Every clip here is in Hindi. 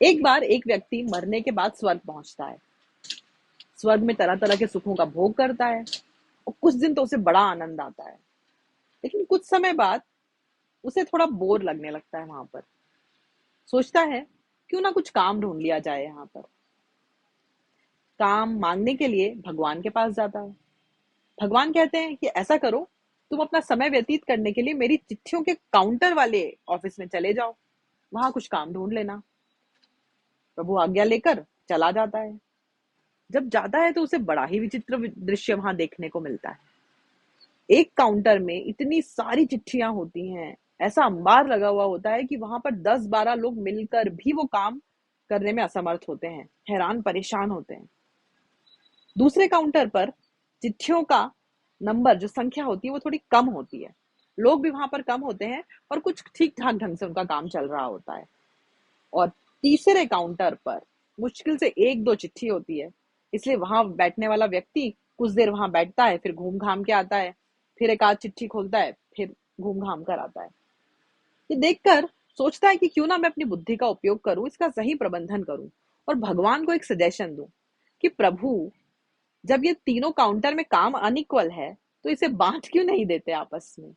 एक बार एक व्यक्ति मरने के बाद स्वर्ग पहुंचता है। स्वर्ग में तरह तरह के सुखों का भोग करता है और कुछ दिन तो उसे बड़ा आनंद आता है। लेकिन कुछ समय बाद उसे थोड़ा बोर लगने लगता है वहां पर। सोचता है क्यों ना कुछ काम ढूंढ लिया जाए यहाँ पर। काम मांगने के लिए भगवान के पास जाता है। भगवान कहते हैं कि ऐसा करो, तुम अपना समय व्यतीत करने के लिए मेरी चिट्ठियों के काउंटर वाले ऑफिस में चले जाओ, वहां कुछ काम ढूंढ लेना। प्रभु आज्ञा लेकर चला जाता है। जब जाता है तो उसे बड़ा ही विचित्र दृश्य वहां देखने को मिलता है। एक काउंटर में इतनी सारी चिट्ठियां होती हैं, ऐसा अंबार लगा हुआ होता है कि वहां पर 10-12 लोग मिलकर भी वो काम करने में असमर्थ होते हैं, हैरान परेशान होते हैं। दूसरे काउंटर पर चिट्ठियों का नंबर, जो संख्या होती है, वो थोड़ी कम होती है। लोग भी वहां पर कम होते हैं और कुछ ठीक ठाक ढंग से उनका काम चल रहा होता है। और तीसरे काउंटर पर मुश्किल से एक दो चिट्ठी होती है, इसलिए वहां बैठने वाला व्यक्ति कुछ देर वहां बैठता है, फिर घूम घाम के आता है, फिर एक आध चिट्ठी खोलता है, फिर घूम घाम कर आता है। ये देखकर सोचता है कि क्यों ना मैं अपनी बुद्धि का उपयोग करूं, इसका सही प्रबंधन करूं और भगवान को एक सजेशन दूं कि प्रभु, जब ये तीनों काउंटर में काम अनइक्वल है तो इसे बांट क्यों नहीं देते आपस में,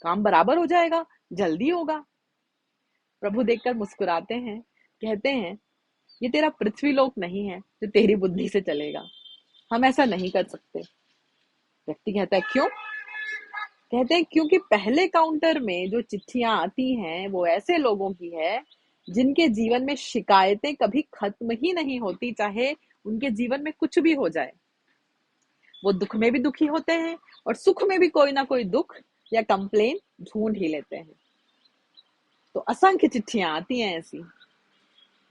काम बराबर हो जाएगा, जल्दी होगा। प्रभु देखकर मुस्कुराते हैं, कहते हैं ये तेरा पृथ्वी लोक नहीं है जो तेरी बुद्धि से चलेगा, हम ऐसा नहीं कर सकते। व्यक्ति कहता है क्यों? कहते हैं क्योंकि पहले काउंटर में जो चिट्ठियां आती हैं वो ऐसे लोगों की है जिनके जीवन में शिकायतें कभी खत्म ही नहीं होती, चाहे उनके जीवन में कुछ भी हो जाए। वो दुख में भी दुखी होते हैं और सुख में भी कोई ना कोई दुख या कंप्लेन ढूंढ ही लेते हैं। तो असंख्य चिट्ठियां आती हैं ऐसी।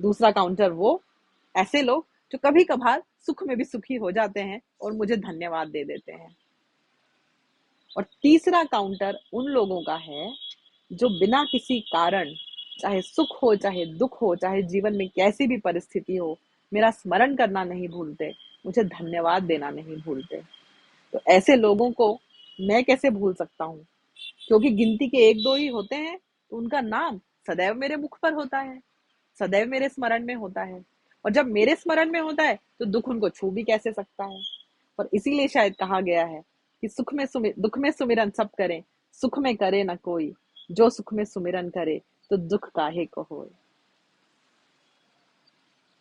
दूसरा काउंटर वो ऐसे लोग जो कभी कभार सुख में भी सुखी हो जाते हैं और मुझे धन्यवाद दे देते हैं। और तीसरा काउंटर उन लोगों का है जो बिना किसी कारण, चाहे सुख हो चाहे दुख हो, चाहे जीवन में कैसी भी परिस्थिति हो, मेरा स्मरण करना नहीं भूलते, मुझे धन्यवाद देना नहीं भूलते। तो ऐसे लोगों को मैं कैसे भूल सकता हूँ? क्योंकि गिनती के एक दो ही होते हैं, तो उनका नाम सदैव मेरे मुख पर होता है, सदैव मेरे स्मरण में होता है। और जब मेरे स्मरण में होता है तो दुख उनको छू भी कैसे सकता है। और इसीलिए शायद कहा गया है कि दुख में सुमिरन सब करें, सुख में करे न कोई, जो सुख में सुमिरन करे तो दुख काहे को होए।